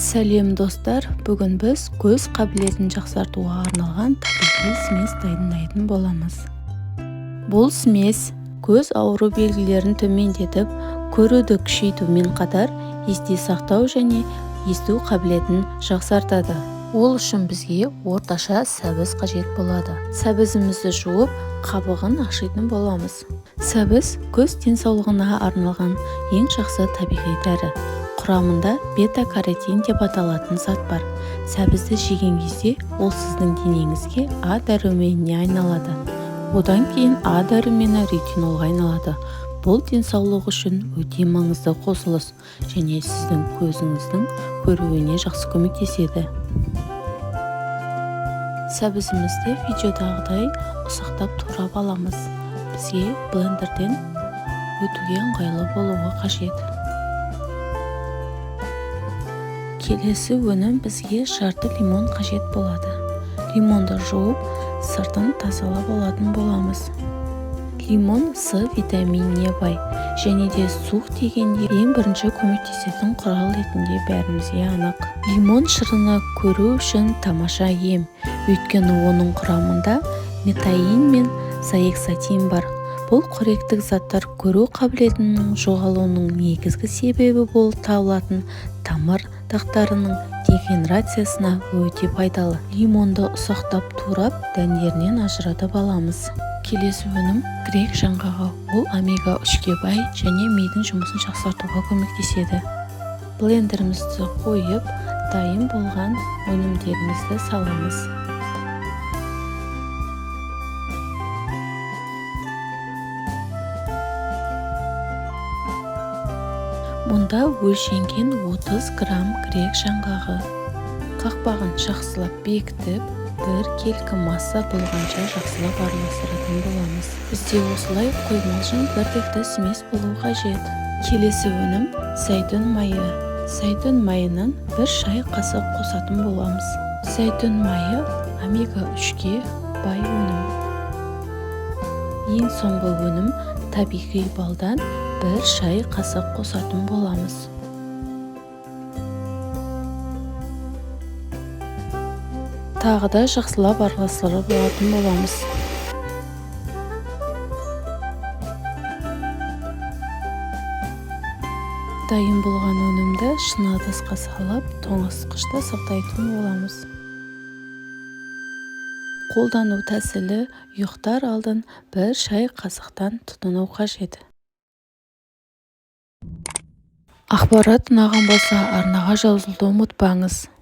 Сәлем достар, бүгін біз көз қабілетін жақсартуға арналған табиғи смес дайындайтын боламыз. Бұл смес көз ауру белгілерін төмендетіп, көруді күшейтумен қатар есте сақтау және есту қабілетін жақсартады. Ол үшін бізге орташа сәбіз қажет болады. Сәбізімізді жуып, қабығын ашитын боламыз. Сәбіз көз денсаулығына арналған ең жақсы табиғи дәрі. Құрамында бета-каротин деп аталатын зат бар. Сәбізді жеген кезде ол сіздің денеңізге А дәруменіне айналады. Одан кейін А дәрумені ретинолға айналады. Бұл денсаулық үшін өте маңызды қосылыс және сіздің көзіңіздің көруіне жақсы көмектеседі. Сәбізімізді видеодағыдай ұсақтап турап аламыз. Бізге блендерден өтуге ыңғайлы болуы қажет. Келесі өнім бізге жарты лимон қажет болады. Лимонды жуып, сыртын тазалап алатын боламыз. Лимон С витаминіне бай, және де суық тигенде ең бірінші көмектесетін құрал ретінде бәрімізге анық. Лимон шырыны көру үшін тамаша ем, өйткені оның құрамында метаин мен зоэксантин бар. Бұл қоректік заттар көру қабілетінің жоғалуының негізгі себебі болып табылатын тамыр дақтарының дегенерациясына өте пайдалы. Лимонды ұсақтап турап, дәндерінен ажыратып аламыз. Келесі өнім грек жаңғағы. Ол омега 3-ге бай және мидың жұмысын жақсартуға көмектеседі. Блендерімізді қойып, дайын болған өнімдерімізді саламыз. Мұнда өлшенген 30 грамм грек жаңғағы. Қақпағын жақсылап бекітіп, бір келкі масса болғанша жақсылап араластыратын боламыз. Бізде осылай қоймалжың біртекті смес болу қажет. Келесі өнім зәйтүн майы. Зәйтүн майының 1 шай қасық қосатын боламыз. Зәйтүн майы омега 3-ге бай өнім. Ең соңғы өнім табиғи балдан 1 шай қасық қосатын боламыз. Тағы да жақсылап араластырып алатын боламыз. Дайын болған өнімді шыны ыдысқа салып, тоңазытқышта сақтайтын боламыз. Қолдану тәсілі: ұйықтар алдын 1 шай қасықтан тұтыну қажет. Ақпарат ұнаған болса, арнаға жазылуды ұмытпаңыз.